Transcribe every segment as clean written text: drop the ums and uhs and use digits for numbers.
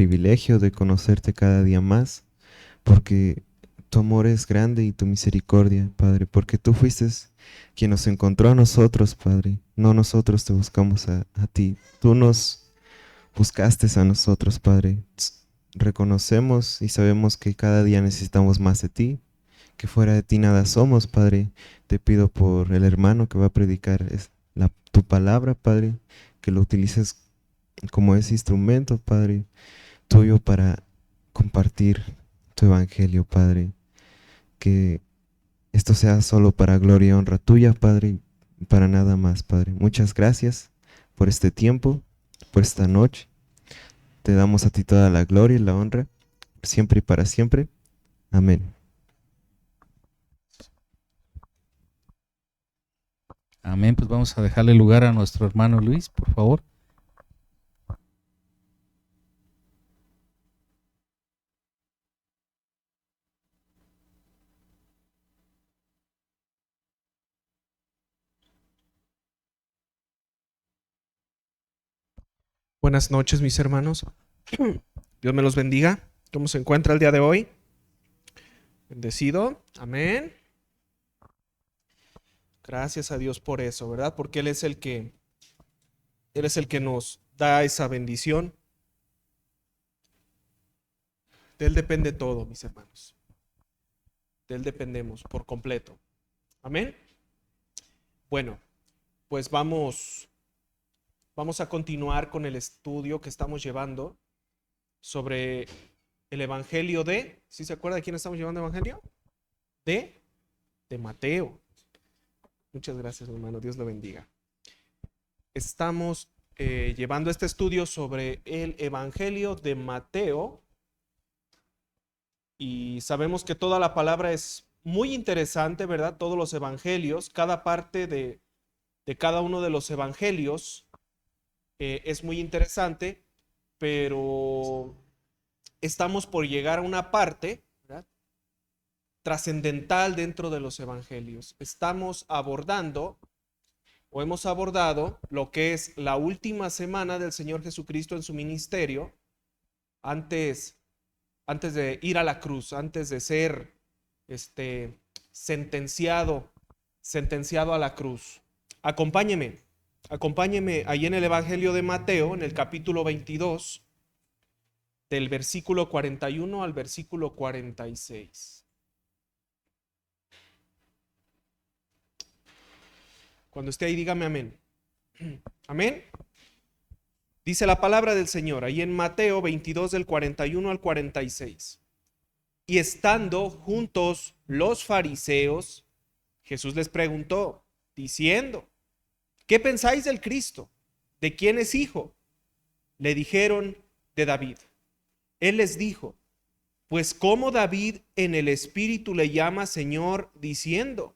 privilegio de conocerte cada día más, porque tu amor es grande y tu misericordia, Padre, porque tú fuiste quien nos encontró a nosotros, Padre. No nosotros te buscamos a ti. Tú nos buscaste a nosotros, Padre. Reconocemos y sabemos que cada día necesitamos más de ti, que fuera de ti nada somos, Padre. Te pido por el hermano que va a predicar tu palabra, Padre, que lo utilices como ese instrumento, Padre, tuyo para compartir tu evangelio, Padre. Que esto sea solo para gloria y honra tuya, Padre, y para nada más, Padre. Muchas gracias por este tiempo, por esta noche. Te damos a ti toda la gloria y la honra, siempre y para siempre. Amén. Amén, pues vamos a dejarle lugar a nuestro hermano Luis, por favor. Buenas noches, mis hermanos. Dios me los bendiga. ¿Cómo se encuentra el día de hoy? Bendecido. Amén. Gracias a Dios por eso, ¿verdad? Porque Él es el que nos da esa bendición. De Él depende todo, mis hermanos. De Él dependemos por completo. Amén. Bueno, pues vamos a continuar con el estudio que estamos llevando sobre el Evangelio de, ¿sí se acuerda de quién estamos llevando el Evangelio? De Mateo. Muchas gracias, hermano. Dios lo bendiga. Estamos llevando este estudio sobre el Evangelio de Mateo y sabemos que toda la palabra es muy interesante, ¿verdad? Todos los evangelios, cada parte de cada uno de los evangelios es muy interesante, pero estamos por llegar a una parte, ¿verdad?, trascendental dentro de los evangelios. Estamos abordando o hemos abordado lo que es la última semana del Señor Jesucristo en su ministerio, antes de ir a la cruz, antes de ser sentenciado a la cruz. Acompáñeme ahí en el Evangelio de Mateo, en el capítulo 22, del versículo 41 al versículo 46. Cuando esté ahí, dígame amén. Amén. Dice la palabra del Señor ahí en Mateo 22 del 41 al 46. Y estando juntos los fariseos, Jesús les preguntó, diciendo, ¿qué pensáis del Cristo? ¿De quién es hijo? Le dijeron, de David. Él les dijo, pues cómo David en el Espíritu le llama Señor, diciendo,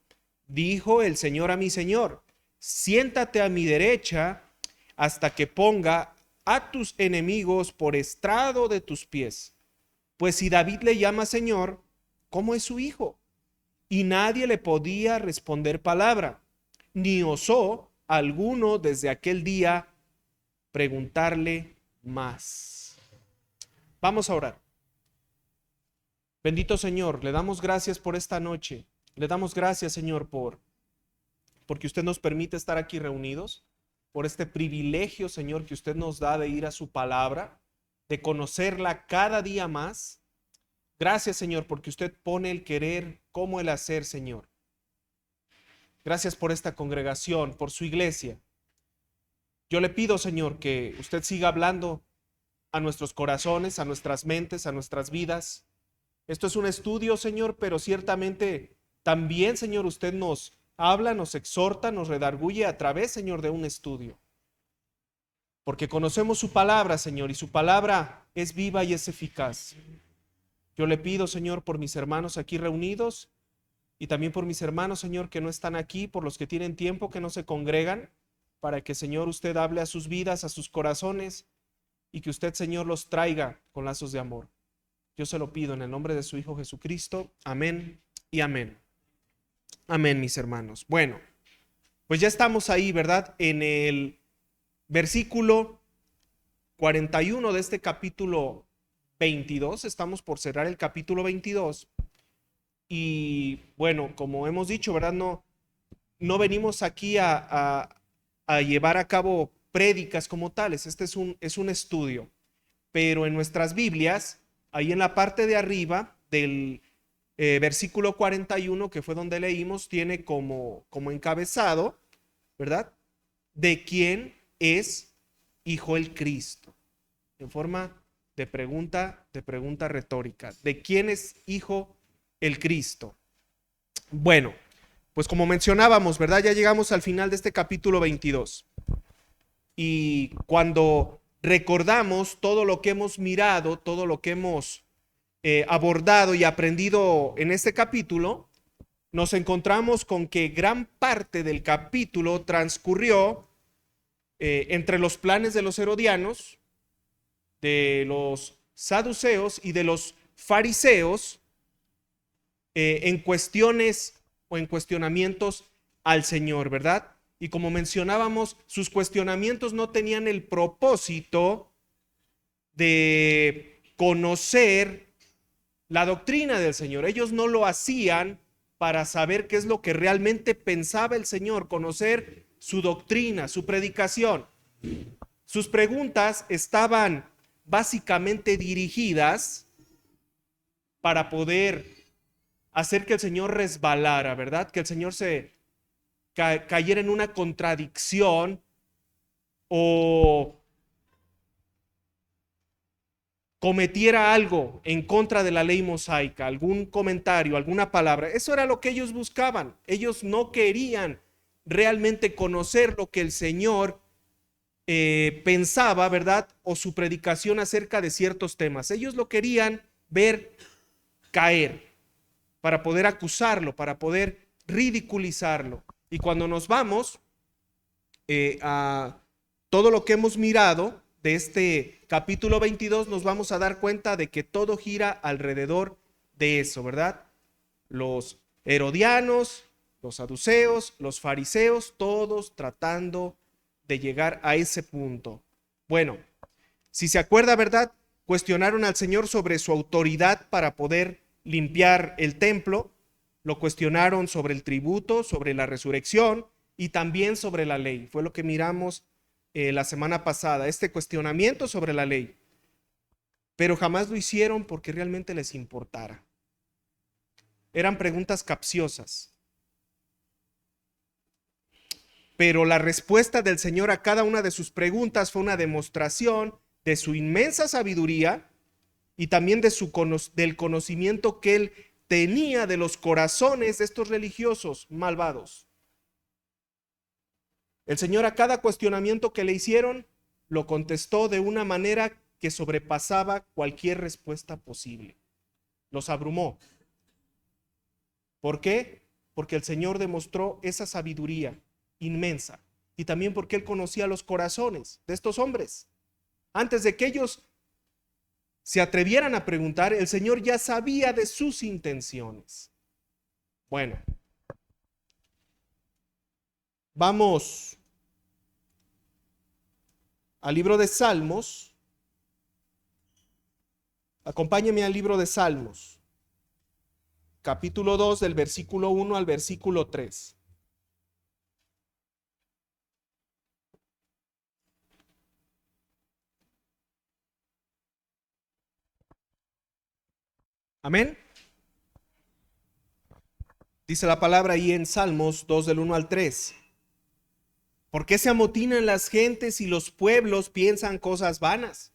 dijo el Señor a mi Señor, siéntate a mi derecha hasta que ponga a tus enemigos por estrado de tus pies. Pues si David le llama Señor, ¿cómo es su hijo? Y nadie le podía responder palabra, ni osó alguno desde aquel día preguntarle más. Vamos a orar. Bendito Señor, le damos gracias por esta noche. Le damos gracias, Señor, porque usted nos permite estar aquí reunidos, por este privilegio, Señor, que usted nos da de ir a su palabra, de conocerla cada día más. Gracias, Señor, porque usted pone el querer como el hacer, Señor. Gracias por esta congregación, por su iglesia. Yo le pido, Señor, que usted siga hablando a nuestros corazones, a nuestras mentes, a nuestras vidas. Esto es un estudio, Señor, pero ciertamente también, Señor, usted nos habla, nos exhorta, nos redarguye a través, Señor, de un estudio. Porque conocemos su palabra, Señor, y su palabra es viva y es eficaz. Yo le pido, Señor, por mis hermanos aquí reunidos y también por mis hermanos, Señor, que no están aquí, por los que tienen tiempo, que no se congregan, para que, Señor, usted hable a sus vidas, a sus corazones y que usted, Señor, los traiga con lazos de amor. Yo se lo pido en el nombre de su Hijo Jesucristo. Amén y amén. Amén, mis hermanos. Bueno, pues ya estamos ahí, ¿verdad? En el versículo 41 de este capítulo 22, estamos por cerrar el capítulo 22. Y bueno, como hemos dicho, ¿verdad? No venimos aquí a llevar a cabo prédicas como tales. Este es un estudio. Pero en nuestras Biblias, ahí en la parte de arriba del versículo 41, que fue donde leímos, tiene como encabezado, ¿verdad? ¿De quién es hijo el Cristo? En forma de pregunta retórica. ¿De quién es hijo el Cristo? Bueno, pues como mencionábamos, ¿verdad? Ya llegamos al final de este capítulo 22. Y cuando recordamos todo lo que hemos mirado, todo lo que hemos abordado y aprendido en este capítulo, nos encontramos con que gran parte del capítulo transcurrió entre los planes de los herodianos, de los saduceos y de los fariseos en cuestiones o en cuestionamientos al Señor, ¿verdad? Y como mencionábamos, sus cuestionamientos no tenían el propósito de conocer la doctrina del Señor. Ellos no lo hacían para saber qué es lo que realmente pensaba el Señor, conocer su doctrina, su predicación. Sus preguntas estaban básicamente dirigidas para poder hacer que el Señor resbalara, ¿verdad? Que el Señor se cayera en una contradicción o cometiera algo en contra de la ley mosaica, algún comentario, alguna palabra. Eso era lo que ellos buscaban. Ellos no querían realmente conocer lo que el Señor pensaba, ¿verdad? O su predicación acerca de ciertos temas. Ellos lo querían ver caer para poder acusarlo, para poder ridiculizarlo. Y cuando nos vamos a todo lo que hemos mirado de este capítulo 22, nos vamos a dar cuenta de que todo gira alrededor de eso, ¿verdad? Los herodianos, los saduceos, los fariseos, todos tratando de llegar a ese punto. Bueno, si se acuerda, ¿verdad? Cuestionaron al Señor sobre su autoridad para poder limpiar el templo, lo cuestionaron sobre el tributo, sobre la resurrección y también sobre la ley. Fue lo que miramos la semana pasada, este cuestionamiento sobre la ley. Pero jamás lo hicieron porque realmente les importara. Eran preguntas capciosas. Pero la respuesta del Señor a cada una de sus preguntas fue una demostración de su inmensa sabiduría y también del conocimiento que Él tenía de los corazones de estos religiosos malvados. El Señor a cada cuestionamiento que le hicieron, lo contestó de una manera que sobrepasaba cualquier respuesta posible. Los abrumó. ¿Por qué? Porque el Señor demostró esa sabiduría inmensa y también porque Él conocía los corazones de estos hombres. Antes de que ellos se atrevieran a preguntar, el Señor ya sabía de sus intenciones. Bueno, vamos al libro de Salmos. Acompáñeme al libro de Salmos, capítulo 2, del versículo 1 al versículo 3. Amén. Dice la palabra ahí en Salmos 2 del 1 al 3. ¿Por qué se amotinan las gentes y los pueblos piensan cosas vanas?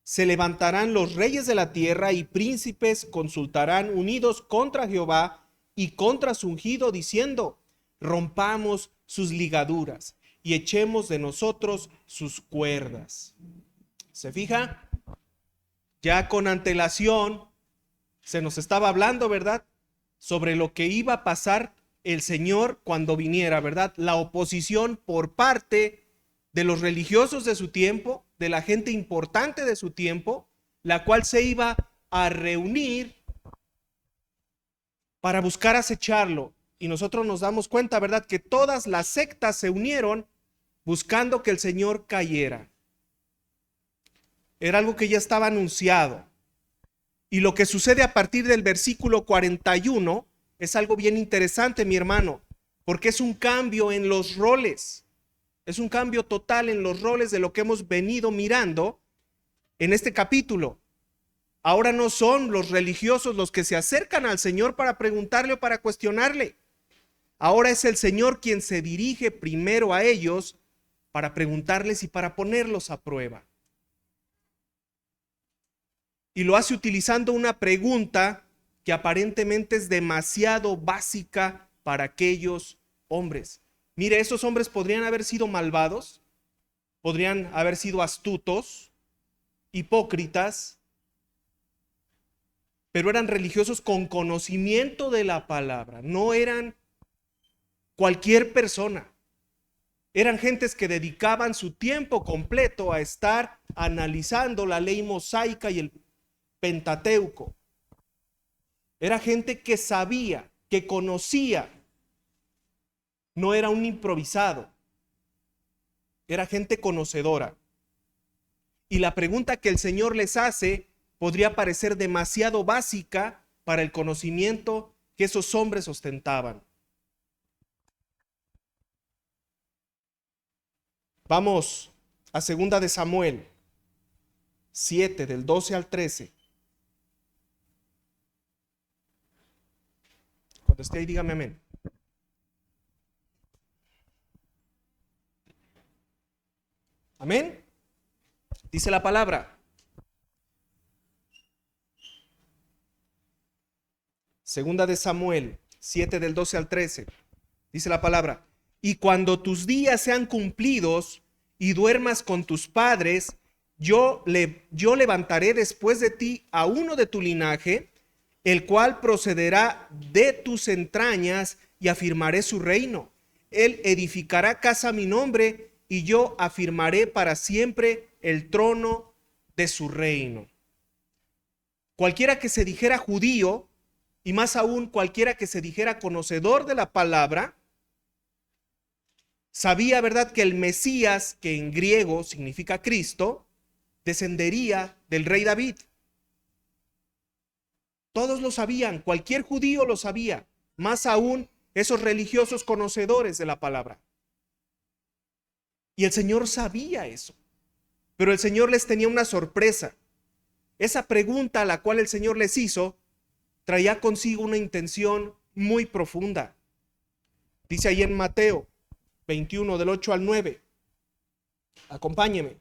Se levantarán los reyes de la tierra y príncipes consultarán unidos contra Jehová y contra su ungido, diciendo: rompamos sus ligaduras y echemos de nosotros sus cuerdas. ¿Se fija? Ya con antelación se nos estaba hablando, ¿verdad?, sobre lo que iba a pasar el Señor cuando viniera, ¿verdad? La oposición por parte de los religiosos de su tiempo, de la gente importante de su tiempo, la cual se iba a reunir para buscar acecharlo. Y nosotros nos damos cuenta, ¿verdad?, que todas las sectas se unieron buscando que el Señor cayera. Era algo que ya estaba anunciado. Y lo que sucede a partir del versículo 41 es algo bien interesante, mi hermano, porque es un cambio en los roles. Es un cambio total en los roles de lo que hemos venido mirando en este capítulo. Ahora no son los religiosos los que se acercan al Señor para preguntarle o para cuestionarle. Ahora es el Señor quien se dirige primero a ellos para preguntarles y para ponerlos a prueba. Y lo hace utilizando una pregunta que aparentemente es demasiado básica para aquellos hombres. Mire, esos hombres podrían haber sido malvados, podrían haber sido astutos, hipócritas, pero eran religiosos con conocimiento de la palabra, no eran cualquier persona. Eran gentes que dedicaban su tiempo completo a estar analizando la ley mosaica y el Pentateuco. Era gente que sabía, que conocía. No era un improvisado. Era gente conocedora. Y la pregunta que el Señor les hace podría parecer demasiado básica para el conocimiento que esos hombres ostentaban. Vamos a 2 de Samuel 7, del 12 al 13. Cuando esté ahí, dígame amén. Amén. Dice la palabra. 2 de Samuel 7, del 12 al 13. Dice la palabra: y cuando tus días sean cumplidos y duermas con tus padres, yo levantaré después de ti a uno de tu linaje, el cual procederá de tus entrañas, y afirmaré su reino. Él edificará casa a mi nombre, y yo afirmaré para siempre el trono de su reino. Cualquiera que se dijera judío, y más aún cualquiera que se dijera conocedor de la palabra, sabía, ¿verdad?, que el Mesías, que en griego significa Cristo, descendería del rey David. Todos lo sabían, cualquier judío lo sabía, más aún esos religiosos conocedores de la palabra. Y el Señor sabía eso, pero el Señor les tenía una sorpresa. Esa pregunta a la cual el Señor les hizo traía consigo una intención muy profunda. Dice ahí en Mateo 21, del 8 al 9. Acompáñeme.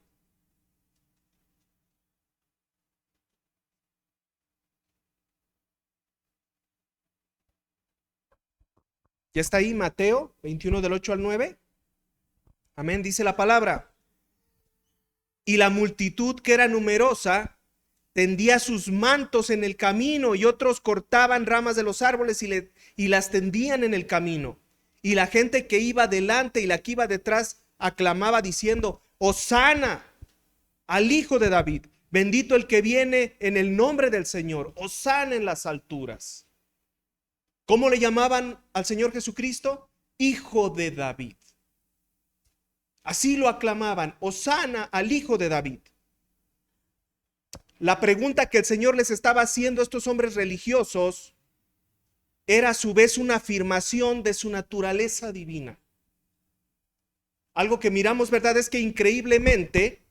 ¿Ya está ahí Mateo 21, del 8 al 9? Amén, dice la palabra. Y la multitud, que era numerosa, tendía sus mantos en el camino, y otros cortaban ramas de los árboles y las tendían en el camino. Y la gente que iba delante y la que iba detrás aclamaba diciendo: Hosana al Hijo de David, bendito el que viene en el nombre del Señor, Hosana en las alturas. ¿Cómo le llamaban al Señor Jesucristo? Hijo de David. Así lo aclamaban: Hosana al Hijo de David. La pregunta que el Señor les estaba haciendo a estos hombres religiosos era a su vez una afirmación de su naturaleza divina. Algo que miramos, ¿verdad?, es que increíblemente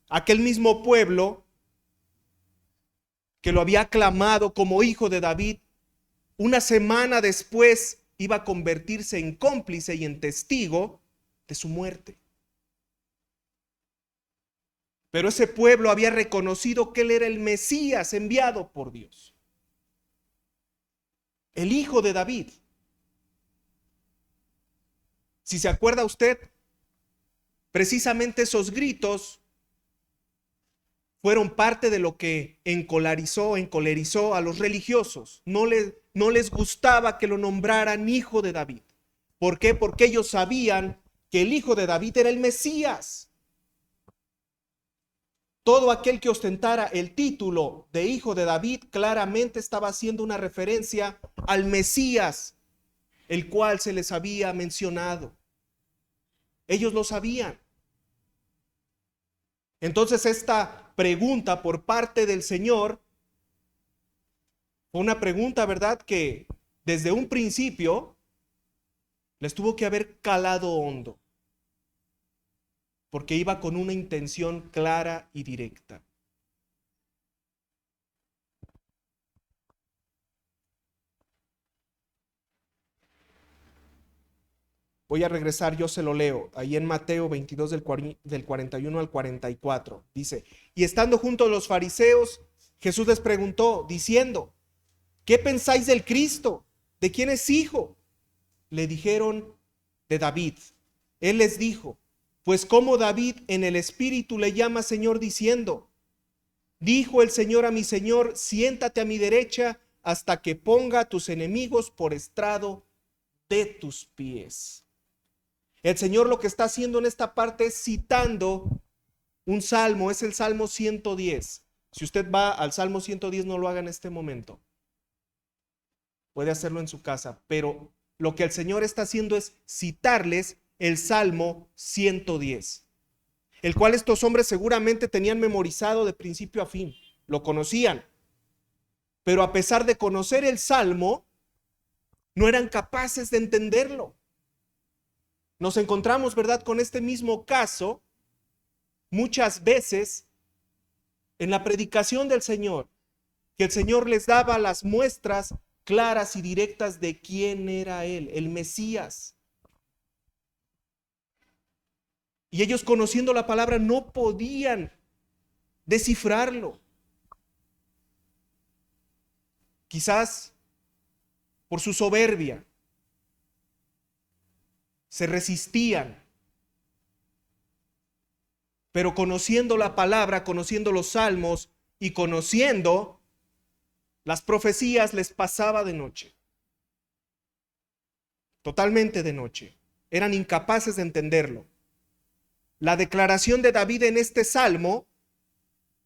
aquel mismo pueblo que lo había aclamado como Hijo de David, una semana después iba a convertirse en cómplice y en testigo de su muerte. Pero ese pueblo había reconocido que él era el Mesías enviado por Dios, el Hijo de David. Si se acuerda usted, precisamente esos gritos fueron parte de lo que encolerizó a los religiosos. No les gustaba que lo nombraran Hijo de David. ¿Por qué? Porque ellos sabían que el Hijo de David era el Mesías. Todo aquel que ostentara el título de Hijo de David claramente estaba haciendo una referencia al Mesías, el cual se les había mencionado. Ellos lo sabían. Entonces esta pregunta por parte del Señor Fue una pregunta, ¿verdad?, que desde un principio les tuvo que haber calado hondo, porque iba con una intención clara y directa. Voy a regresar, yo se lo leo, ahí en Mateo 22 del 41 al 44. Dice, y estando junto a los fariseos, Jesús les preguntó, diciendo, ¿qué pensáis del Cristo? ¿De quién es hijo? Le dijeron, de David. Él les dijo, pues como David en el Espíritu le llama Señor diciendo, dijo el Señor a mi Señor, siéntate a mi derecha hasta que ponga a tus enemigos por estrado de tus pies. El Señor lo que está haciendo en esta parte es citando un salmo, es el Salmo 110. Si usted va al Salmo 110, no lo haga en este momento. Puede hacerlo en su casa, pero lo que el Señor está haciendo es citarles el Salmo 110, el cual estos hombres seguramente tenían memorizado de principio a fin, lo conocían, pero a pesar de conocer el Salmo, no eran capaces de entenderlo. Nos encontramos, ¿verdad?, con este mismo caso muchas veces en la predicación del Señor, que el Señor les daba las muestras claras y directas de quién era Él, el Mesías. Y ellos, conociendo la palabra, no podían descifrarlo. Quizás por su soberbia se resistían, pero conociendo la palabra, conociendo los salmos y conociendo las profecías, les pasaba de noche, totalmente de noche. Eran incapaces de entenderlo. La declaración de David en este salmo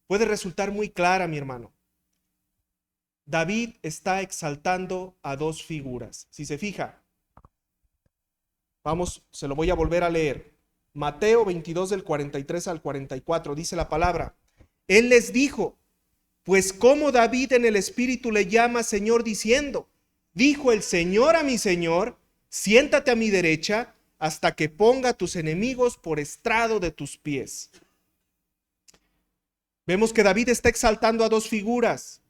puede resultar muy clara, mi hermano. David está exaltando a dos figuras. Si se fija, vamos, se lo voy a volver a leer. Mateo 22 del 43 al 44 dice la palabra. Él les dijo, pues como David en el Espíritu le llama Señor diciendo, dijo el Señor a mi Señor, siéntate a mi derecha hasta que ponga a tus enemigos por estrado de tus pies. Vemos que David está exaltando a dos figuras,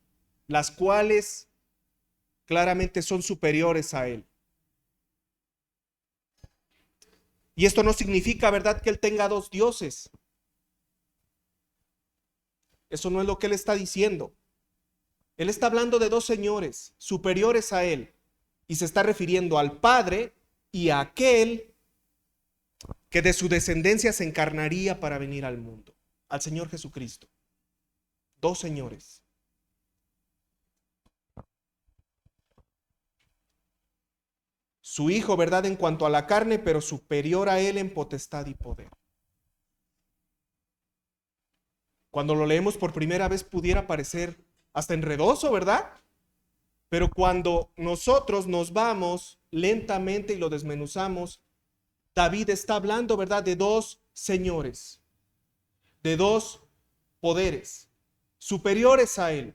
las cuales claramente son superiores a él. Y esto no significa, ¿verdad?, que él tenga dos dioses. Eso no es lo que él está diciendo. Él está hablando de dos señores superiores a él y se está refiriendo al Padre y a aquel que de su descendencia se encarnaría para venir al mundo, al Señor Jesucristo. Dos señores. Su hijo, ¿verdad?, en cuanto a la carne, pero superior a él en potestad y poder. Cuando lo leemos por primera vez pudiera parecer hasta enredoso, ¿verdad? Pero cuando nosotros nos vamos lentamente y lo desmenuzamos, David está hablando, ¿verdad?, de dos señores, de dos poderes superiores a él.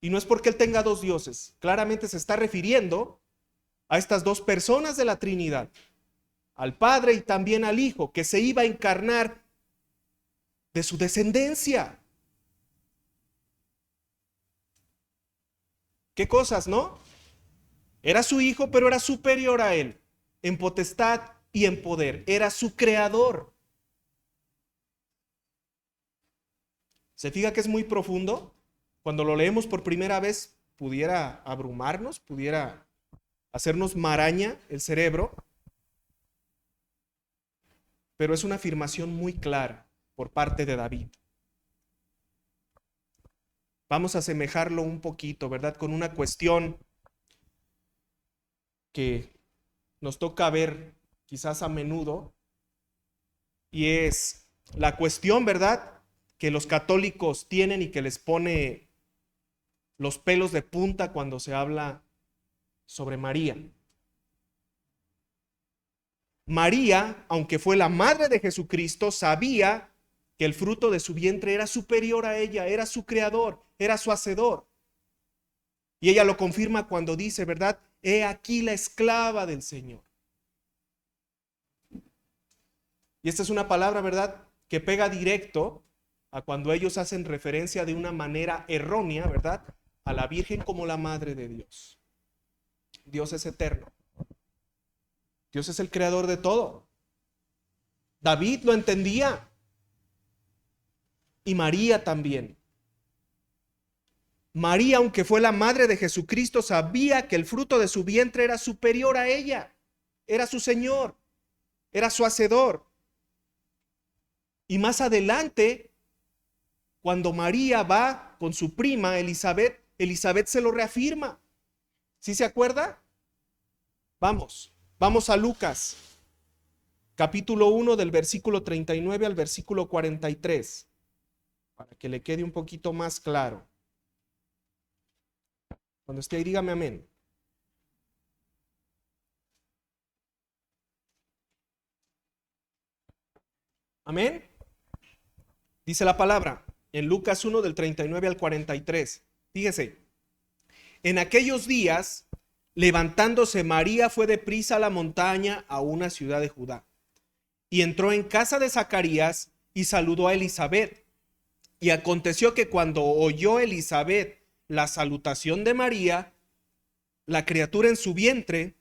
Y no es porque él tenga dos dioses, claramente se está refiriendo a estas dos personas de la Trinidad, al Padre y también al Hijo, que se iba a encarnar de su descendencia. ¿Qué cosas, no? Era su hijo, pero era superior a él, en potestad y en poder. Era su creador. ¿Se fija que es muy profundo? Cuando lo leemos por primera vez, pudiera abrumarnos, pudiera hacernos maraña el cerebro, pero es una afirmación muy clara por parte de David. Vamos a asemejarlo un poquito, ¿verdad?, con una cuestión que nos toca ver quizás a menudo, y es la cuestión, ¿verdad?, que los católicos tienen y que les pone los pelos de punta cuando se habla sobre María. María, aunque fue la madre de Jesucristo, sabía que el fruto de su vientre era superior a ella, era su creador, era su hacedor. Y ella lo confirma cuando dice, ¿verdad? He aquí la esclava del Señor. Y esta es una palabra, ¿verdad?, que pega directo a cuando ellos hacen referencia de una manera errónea, ¿verdad?, a la Virgen como la Madre de Dios. Dios es eterno. Dios es el creador de todo. David lo entendía. Y María también. María, aunque fue la madre de Jesucristo, sabía que el fruto de su vientre era superior a ella. Era su Señor. Era su Hacedor. Y más adelante, cuando María va con su prima Elizabeth, Elizabeth se lo reafirma. ¿Sí se acuerda? Vamos a Lucas, capítulo 1 del versículo 39 al versículo 43, para que le quede un poquito más claro. Cuando esté ahí, dígame amén. Amén. Dice la palabra en Lucas 1 del 39 al 43. Fíjese, en aquellos días, levantándose María, fue deprisa a la montaña, a una ciudad de Judá, y entró en casa de Zacarías y saludó a Elizabeth. Y aconteció que cuando oyó Elizabeth la salutación de María, la criatura en su vientre,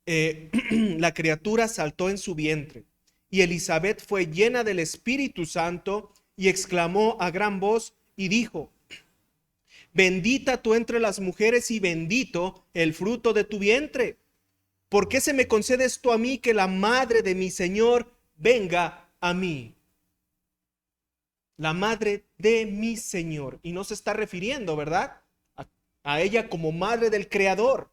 la criatura saltó en su vientre. Y Elizabeth fue llena del Espíritu Santo y exclamó a gran voz y dijo: bendita tú entre las mujeres y bendito el fruto de tu vientre. ¿Por qué se me concede esto a mí, que la madre de mi Señor venga a mí? La madre de mi Señor. Y no se está refiriendo, ¿verdad?, a ella como madre del Creador.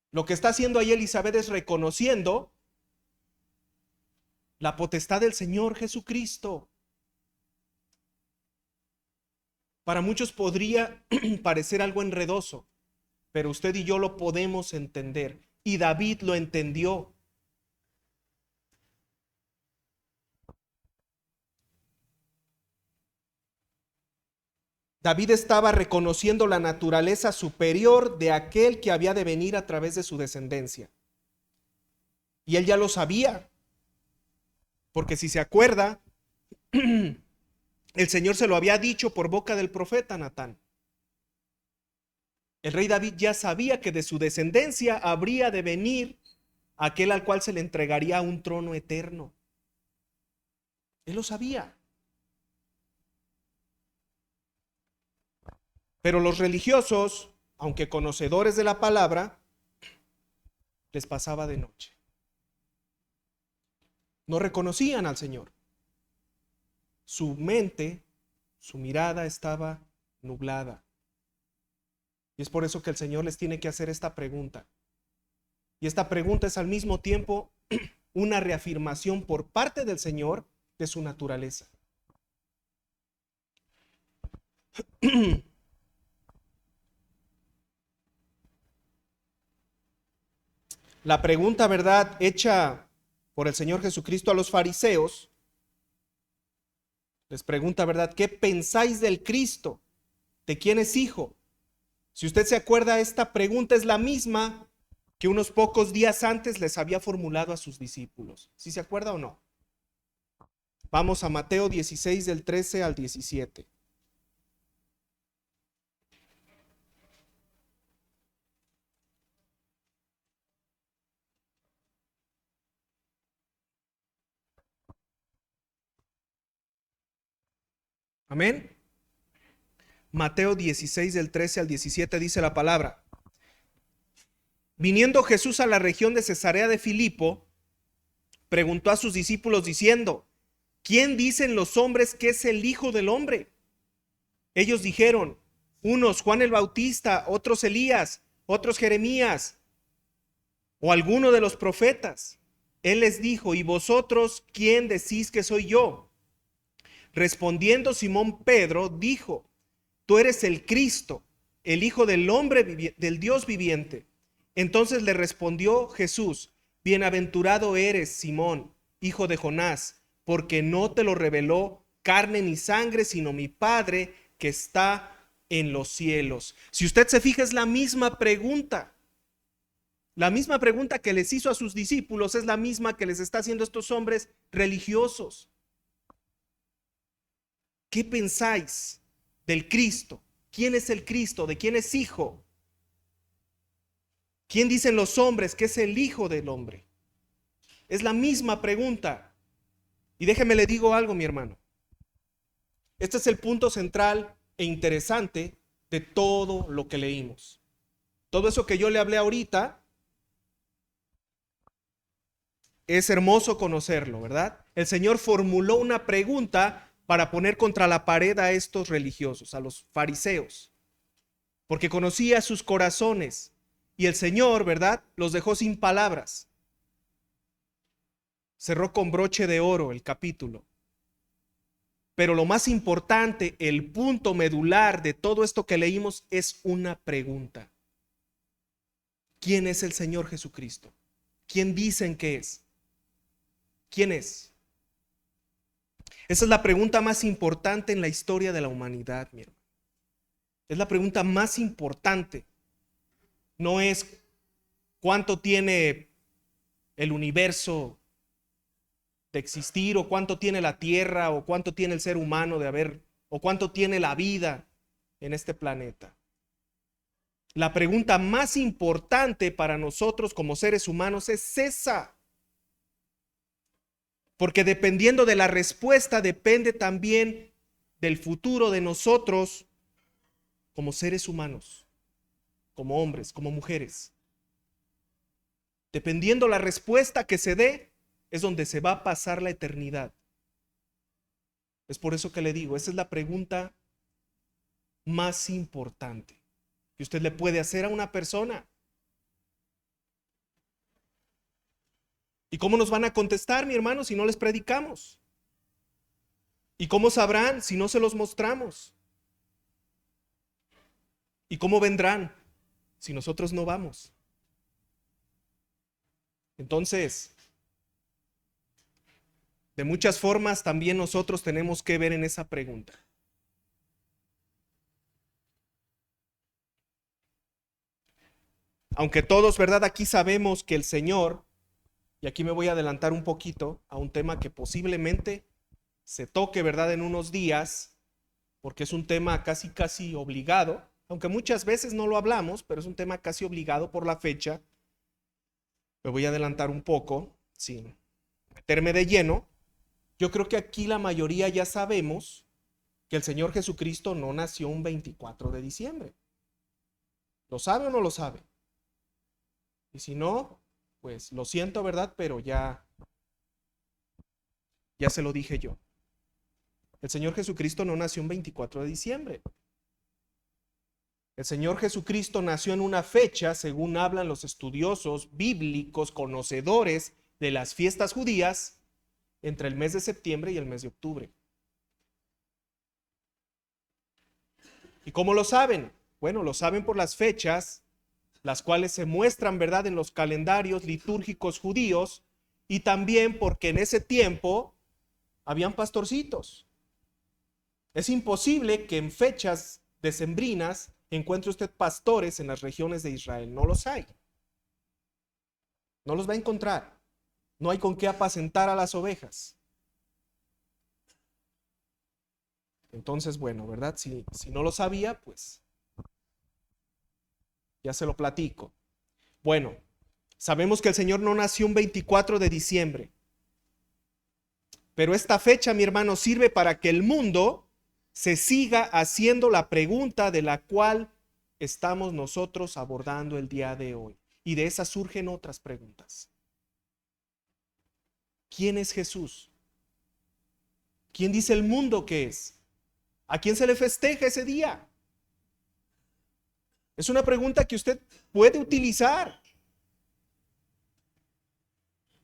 Lo que está haciendo ahí Elizabeth es reconociendo la potestad del Señor Jesucristo. Para muchos podría parecer algo enredoso, pero usted y yo lo podemos entender. Y David lo entendió. David estaba reconociendo la naturaleza superior de aquel que había de venir a través de su descendencia. Y él ya lo sabía, porque si se acuerda, el Señor se lo había dicho por boca del profeta Natán. El rey David ya sabía que de su descendencia habría de venir aquel al cual se le entregaría un trono eterno. Él lo sabía. Pero los religiosos, aunque conocedores de la palabra, les pasaba de noche. No reconocían al Señor. Su mente, su mirada estaba nublada. Y es por eso que el Señor les tiene que hacer esta pregunta. Y esta pregunta es al mismo tiempo una reafirmación por parte del Señor de su naturaleza. La pregunta, ¿verdad?, hecha por el Señor Jesucristo a los fariseos, les pregunta, ¿verdad?, ¿qué pensáis del Cristo? ¿De quién es hijo? Si usted se acuerda, esta pregunta es la misma que unos pocos días antes les había formulado a sus discípulos. ¿Sí se acuerda o no? Vamos a Mateo 16 del 13 al 17. Amén. Mateo 16 del 13 al 17 dice la palabra: viniendo Jesús a la región de Cesarea de Filipo, preguntó a sus discípulos diciendo: ¿quién dicen los hombres que es el Hijo del Hombre? Ellos dijeron: unos Juan el Bautista, otros Elías, otros Jeremías o alguno de los profetas. Él les dijo: ¿y vosotros quién decís que soy yo? Respondiendo Simón Pedro dijo: tú eres el Cristo, el Hijo del hombre, del Dios viviente. Entonces le respondió Jesús: bienaventurado eres, Simón, hijo de Jonás, porque no te lo reveló carne ni sangre, sino mi Padre que está en los cielos. Si usted se fija, es la misma pregunta. La misma pregunta que les hizo a sus discípulos es la misma que les está haciendo a estos hombres religiosos. ¿Qué pensáis del Cristo? ¿Quién es el Cristo? ¿De quién es hijo? ¿Quién dicen los hombres que es el Hijo del Hombre? Es la misma pregunta. Y déjeme le digo algo, mi hermano. Este es el punto central e interesante de todo lo que leímos. Todo eso que yo le hablé ahorita, es hermoso conocerlo, ¿verdad? El Señor formuló una pregunta para poner contra la pared a estos religiosos, a los fariseos, porque conocía sus corazones y el Señor, ¿verdad?, los dejó sin palabras. Cerró con broche de oro el capítulo. Pero lo más importante, el punto medular de todo esto que leímos es una pregunta. ¿Quién es el Señor Jesucristo? ¿Quién dicen que es? ¿Quién es? Esa es la pregunta más importante en la historia de la humanidad, mi hermano. Es la pregunta más importante. No es cuánto tiene el universo de existir, o cuánto tiene la tierra, o cuánto tiene el ser humano de haber, o cuánto tiene la vida en este planeta. La pregunta más importante para nosotros como seres humanos es esa. Porque dependiendo de la respuesta depende también del futuro de nosotros como seres humanos, como hombres, como mujeres. Dependiendo la respuesta que se dé, es donde se va a pasar la eternidad. Es por eso que le digo, esa es la pregunta más importante que usted le puede hacer a una persona. ¿Y cómo nos van a contestar, mi hermano, si no les predicamos? ¿Y cómo sabrán si no se los mostramos? ¿Y cómo vendrán si nosotros no vamos? Entonces, de muchas formas también nosotros tenemos que ver en esa pregunta. Aunque todos, ¿verdad?, aquí sabemos que el Señor, y aquí me voy a adelantar un poquito a un tema que posiblemente se toque, ¿verdad?, en unos días, porque es un tema casi obligado, aunque muchas veces no lo hablamos, pero es un tema casi obligado por la fecha. Me voy a adelantar un poco, sin meterme de lleno. Yo creo que aquí la mayoría ya sabemos que el Señor Jesucristo no nació un 24 de diciembre. ¿Lo sabe o no lo sabe? Y si no, pues lo siento, ¿verdad? Pero ya se lo dije yo. El Señor Jesucristo no nació un 24 de diciembre. El Señor Jesucristo nació en una fecha, según hablan los estudiosos bíblicos, conocedores de las fiestas judías, entre el mes de septiembre y el mes de octubre. ¿Y cómo lo saben? Bueno, lo saben por las fechas, las cuales se muestran, ¿verdad?, en los calendarios litúrgicos judíos, y también porque en ese tiempo habían pastorcitos. Es imposible que en fechas decembrinas encuentre usted pastores en las regiones de Israel. No los hay. No los va a encontrar. No hay con qué apacentar a las ovejas. Entonces, bueno, ¿verdad? Si no lo sabía, pues ya se lo platico. Bueno, sabemos que el Señor no nació un 24 de diciembre. Pero esta fecha, mi hermano, sirve para que el mundo se siga haciendo la pregunta de la cual estamos nosotros abordando el día de hoy. Y de esa surgen otras preguntas. ¿Quién es Jesús? ¿Quién dice el mundo que es? ¿A quién se le festeja ese día? Es una pregunta que usted puede utilizar.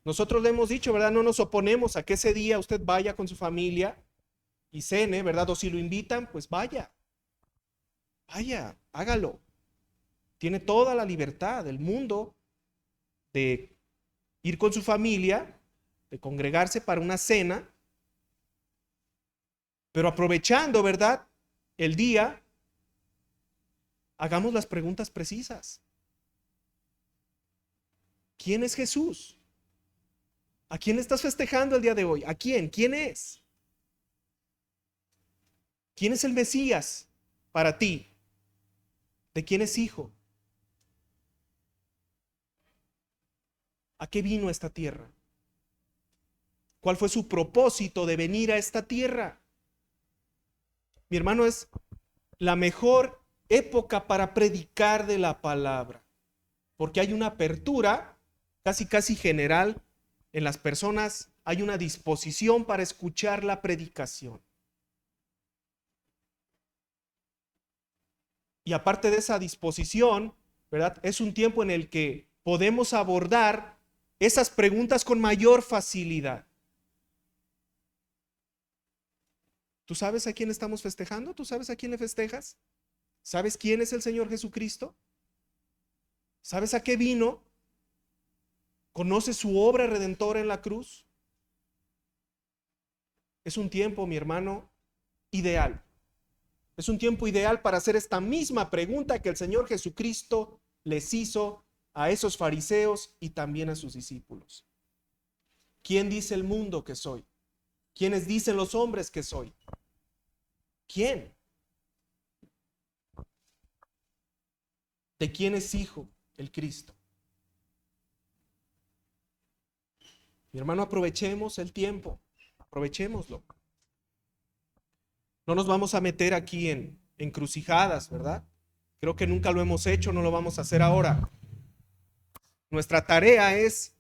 Nosotros le hemos dicho, ¿verdad? No nos oponemos a que ese día usted vaya con su familia y cene, ¿verdad? O si lo invitan, pues vaya. Vaya, hágalo. Tiene toda la libertad del mundo de ir con su familia, de congregarse para una cena. Pero aprovechando, ¿verdad?, el día, hagamos las preguntas precisas. ¿Quién es Jesús? ¿A quién le estás festejando el día de hoy? ¿A quién? ¿Quién es? ¿Quién es el Mesías para ti? ¿De quién es hijo? ¿A qué vino a esta tierra? ¿Cuál fue su propósito de venir a esta tierra? Mi hermano, es la mejor época para predicar de la palabra, porque hay una apertura casi general en las personas, hay una disposición para escuchar la predicación. Y aparte de esa disposición, ¿verdad?, es un tiempo en el que podemos abordar esas preguntas con mayor facilidad. ¿Tú sabes a quién estamos festejando? ¿Tú sabes a quién le festejas? ¿Sabes quién es el Señor Jesucristo? ¿Sabes a qué vino? ¿Conoces su obra redentora en la cruz? Es un tiempo, mi hermano, ideal. Es un tiempo ideal para hacer esta misma pregunta que el Señor Jesucristo les hizo a esos fariseos y también a sus discípulos. ¿Quién dice el mundo que soy? ¿Quiénes dicen los hombres que soy? ¿Quién? ¿De quién es hijo el Cristo? Mi hermano, aprovechemos el tiempo, aprovechémoslo. No nos vamos a meter aquí en encrucijadas, ¿verdad? Creo que nunca lo hemos hecho, no lo vamos a hacer ahora. Nuestra tarea es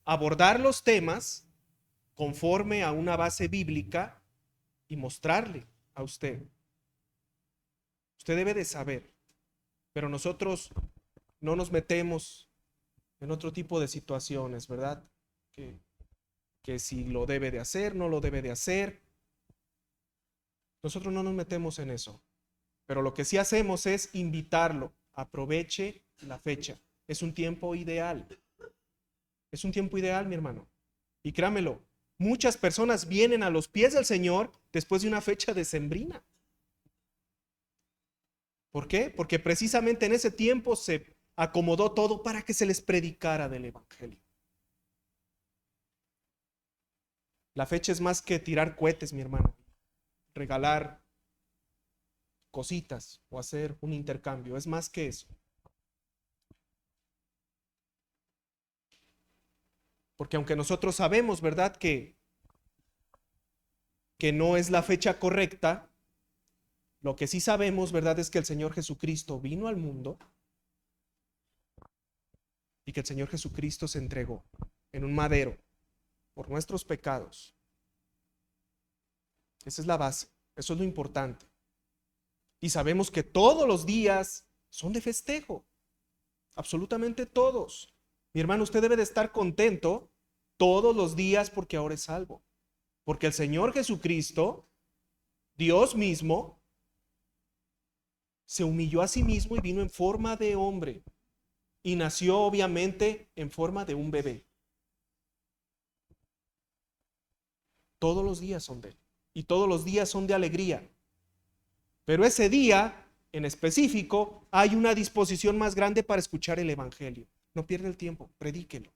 abordar los temas conforme a una base bíblica y mostrarle a usted. Usted debe de saber, pero nosotros no nos metemos en otro tipo de situaciones, ¿verdad? Que si lo debe de hacer, no lo debe de hacer. Nosotros no nos metemos en eso, pero lo que sí hacemos es invitarlo. Aproveche la fecha. Es un tiempo ideal. Es un tiempo ideal, mi hermano. Y créamelo, muchas personas vienen a los pies del Señor después de una fecha decembrina. ¿Por qué? Porque precisamente en ese tiempo se acomodó todo para que se les predicara del Evangelio. La fecha es más que tirar cohetes, mi hermano. Regalar cositas o hacer un intercambio. Es más que eso. Porque aunque nosotros sabemos, ¿verdad?, que no es la fecha correcta, lo que sí sabemos, ¿verdad?, es que el Señor Jesucristo vino al mundo y que el Señor Jesucristo se entregó en un madero por nuestros pecados. Esa es la base, eso es lo importante. Y sabemos que todos los días son de festejo, absolutamente todos. Mi hermano, usted debe de estar contento todos los días porque ahora es salvo. Porque el Señor Jesucristo, Dios mismo, se humilló a sí mismo y vino en forma de hombre. Y nació obviamente en forma de un bebé. Todos los días son de él. Y todos los días son de alegría. Pero ese día, en específico, hay una disposición más grande para escuchar el Evangelio. No pierda el tiempo, predíquelo.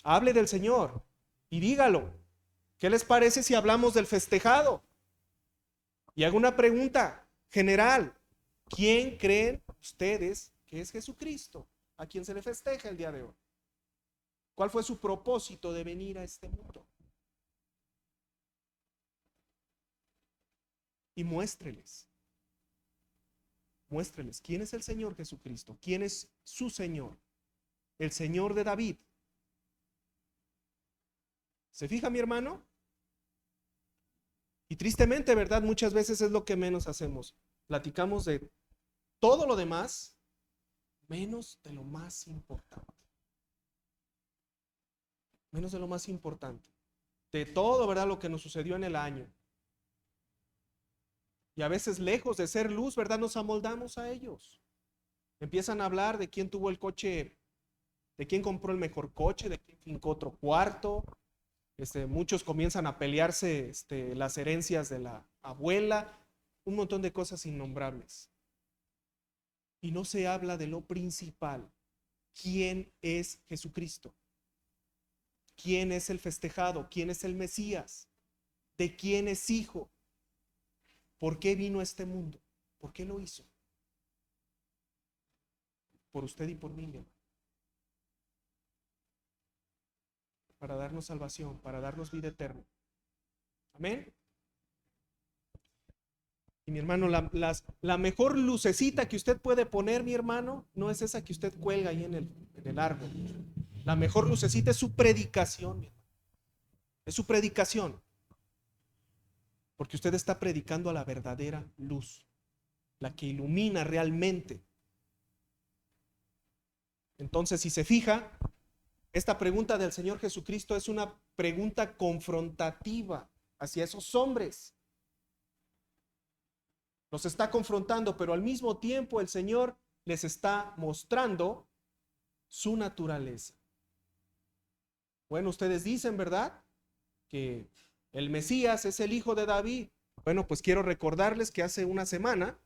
Hable del Señor y dígalo. ¿Qué les parece si hablamos del festejado? Y hago una pregunta general. ¿Quién creen ustedes que es Jesucristo? ¿A quién se le festeja el día de hoy? ¿Cuál fue su propósito de venir a este mundo? Y muéstreles quién es el Señor Jesucristo, quién es su Señor, el Señor de David. ¿Se fija, mi hermano? Y tristemente, ¿verdad? Muchas veces es lo que menos hacemos. Platicamos de todo lo demás, menos de lo más importante. Menos de lo más importante. De todo, ¿verdad?, lo que nos sucedió en el año. Y a veces, lejos de ser luz, ¿verdad?, nos amoldamos a ellos. Empiezan a hablar de quién tuvo el coche, de quién compró el mejor coche, de quién fincó otro cuarto, Muchos comienzan a pelearse las herencias de la abuela, un montón de cosas innombrables. Y no se habla de lo principal. ¿Quién es Jesucristo? ¿Quién es el festejado? ¿Quién es el Mesías? ¿De quién es hijo? ¿Por qué vino a este mundo? ¿Por qué lo hizo? Por usted y por mí, mi hermano. Para darnos salvación, para darnos vida eterna. Amén. Y mi hermano, la mejor lucecita que usted puede poner, mi hermano, no es esa que usted cuelga ahí en el árbol. La mejor lucecita es su predicación, mi hermano. Es su predicación. Porque usted está predicando a la verdadera luz, la que ilumina realmente. Entonces, si se fija, esta pregunta del Señor Jesucristo es una pregunta confrontativa hacia esos hombres. Los está confrontando, pero al mismo tiempo el Señor les está mostrando su naturaleza. Bueno, ustedes dicen, ¿verdad?, que el Mesías es el hijo de David. Bueno, pues quiero recordarles que hace una semana,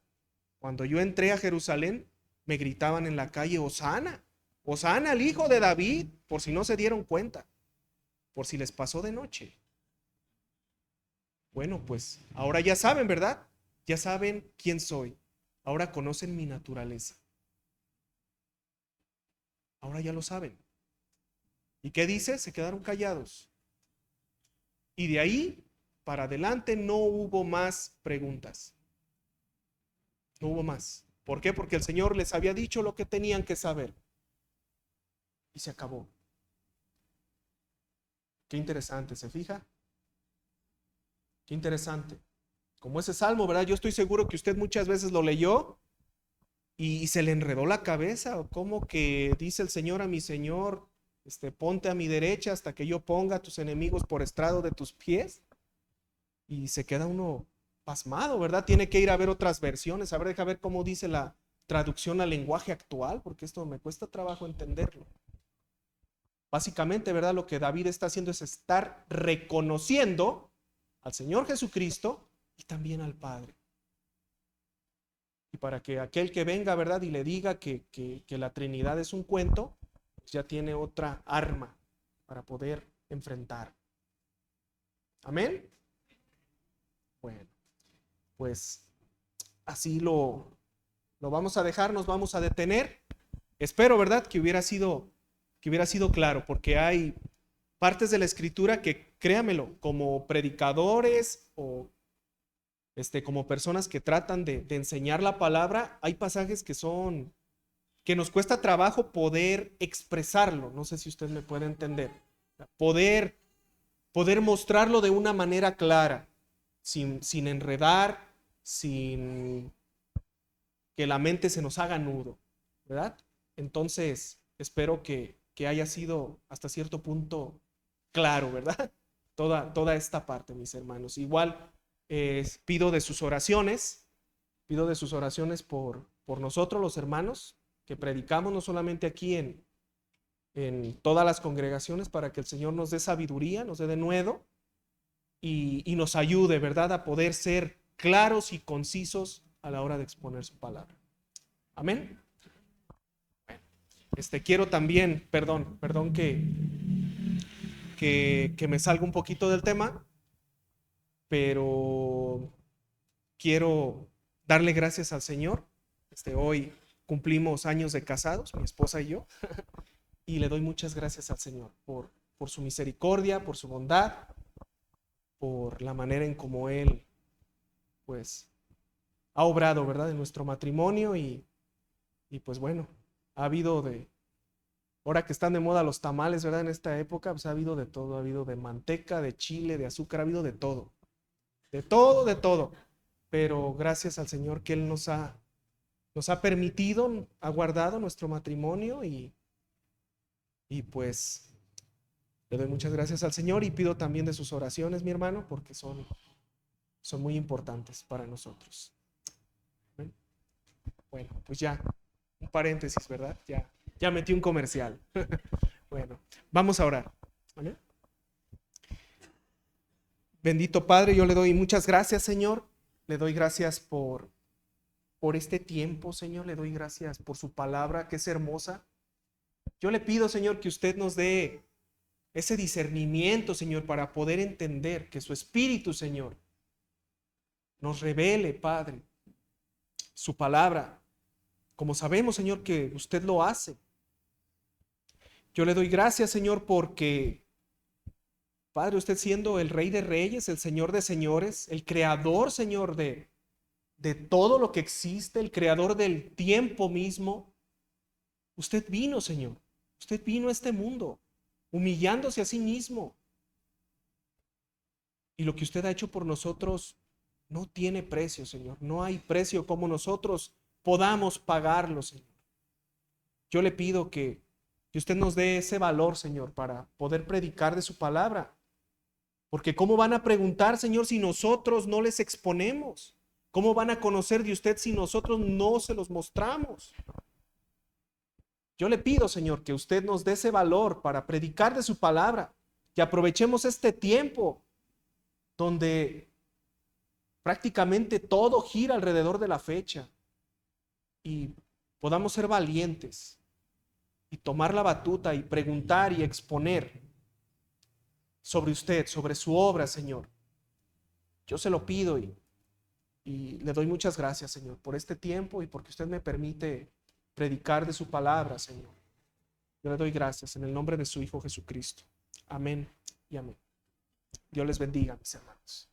cuando yo entré a Jerusalén, me gritaban en la calle, Hosana, Hosana al hijo de David, por si no se dieron cuenta, por si les pasó de noche. Bueno, pues ahora ya saben, ¿verdad? Ya saben quién soy. Ahora conocen mi naturaleza. Ahora ya lo saben. ¿Y qué dice? Se quedaron callados. Y de ahí para adelante no hubo más preguntas. No hubo más. ¿Por qué? Porque el Señor les había dicho lo que tenían que saber. Y se acabó. Qué interesante, ¿se fija? Qué interesante. Como ese salmo, ¿verdad? Yo estoy seguro que usted muchas veces lo leyó y se le enredó la cabeza. O como que dice el Señor a mi Señor, ponte a mi derecha hasta que yo ponga a tus enemigos por estrado de tus pies. Y se queda uno pasmado, ¿verdad? Tiene que ir a ver otras versiones. A ver, deja ver cómo dice la traducción al lenguaje actual, porque esto me cuesta trabajo entenderlo. Básicamente, ¿verdad? Lo que David está haciendo es estar reconociendo al Señor Jesucristo y también al Padre. Y para que aquel que venga, ¿verdad?, y le diga que la Trinidad es un cuento, pues ya tiene otra arma para poder enfrentar. Amén. Bueno, pues así lo vamos a dejar, nos vamos a detener. Espero, ¿verdad?, que hubiera sido claro, porque hay partes de la Escritura que, créamelo, como predicadores o como personas que tratan de enseñar la palabra, hay pasajes que nos cuesta trabajo poder expresarlo. No sé si usted me puede entender. Poder mostrarlo de una manera clara, sin enredar, sin que la mente se nos haga nudo, ¿verdad? Entonces, espero que haya sido hasta cierto punto claro, ¿verdad? Toda esta parte, mis hermanos. Igual pido de sus oraciones por nosotros, los hermanos, que predicamos no solamente aquí en todas las congregaciones, para que el Señor nos dé sabiduría, nos dé denuedo y nos ayude, ¿verdad?, a poder ser claros y concisos a la hora de exponer su palabra. Amén. Quiero también, perdón que me salga un poquito del tema, pero quiero darle gracias al Señor. Hoy cumplimos años de casados, mi esposa y yo, y le doy muchas gracias al Señor por su misericordia, por su bondad, por la manera en cómo Él, pues, ha obrado, ¿verdad?, en nuestro matrimonio y pues bueno, ha habido ahora que están de moda los tamales, ¿verdad?, en esta época, pues ha habido de todo, ha habido de manteca, de chile, de azúcar, ha habido de todo, pero gracias al Señor que Él nos ha permitido, ha guardado nuestro matrimonio y pues le doy muchas gracias al Señor y pido también de sus oraciones, mi hermano, porque son muy importantes para nosotros. Bueno, pues ya, un paréntesis, ¿verdad? Ya metí un comercial. Bueno, vamos a orar. ¿Vale? Bendito Padre, yo le doy muchas gracias, Señor. Le doy gracias por este tiempo, Señor. Le doy gracias por su palabra, que es hermosa. Yo le pido, Señor, que usted nos dé ese discernimiento, Señor, para poder entender que su Espíritu, Señor, nos revele, Padre, su palabra, como sabemos, Señor, que usted lo hace. Yo le doy gracias, Señor, porque, Padre, usted siendo el Rey de Reyes, el Señor de Señores, el Creador, Señor, de todo lo que existe, el Creador del tiempo mismo, usted vino, Señor. Usted vino a este mundo, humillándose a sí mismo. Y lo que usted ha hecho por nosotros no tiene precio, Señor. No hay precio como nosotros podamos pagarlo, Señor. Yo le pido que usted nos dé ese valor, Señor, para poder predicar de su palabra. Porque ¿cómo van a preguntar, Señor, si nosotros no les exponemos? ¿Cómo van a conocer de usted si nosotros no se los mostramos? Yo le pido, Señor, que usted nos dé ese valor para predicar de su palabra, que aprovechemos este tiempo donde prácticamente todo gira alrededor de la fecha y podamos ser valientes y tomar la batuta y preguntar y exponer sobre usted, sobre su obra, Señor. Yo se lo pido y le doy muchas gracias, Señor, por este tiempo y porque usted me permite predicar de su palabra, Señor. Yo le doy gracias en el nombre de su Hijo Jesucristo. Amén y amén. Dios les bendiga, mis hermanos.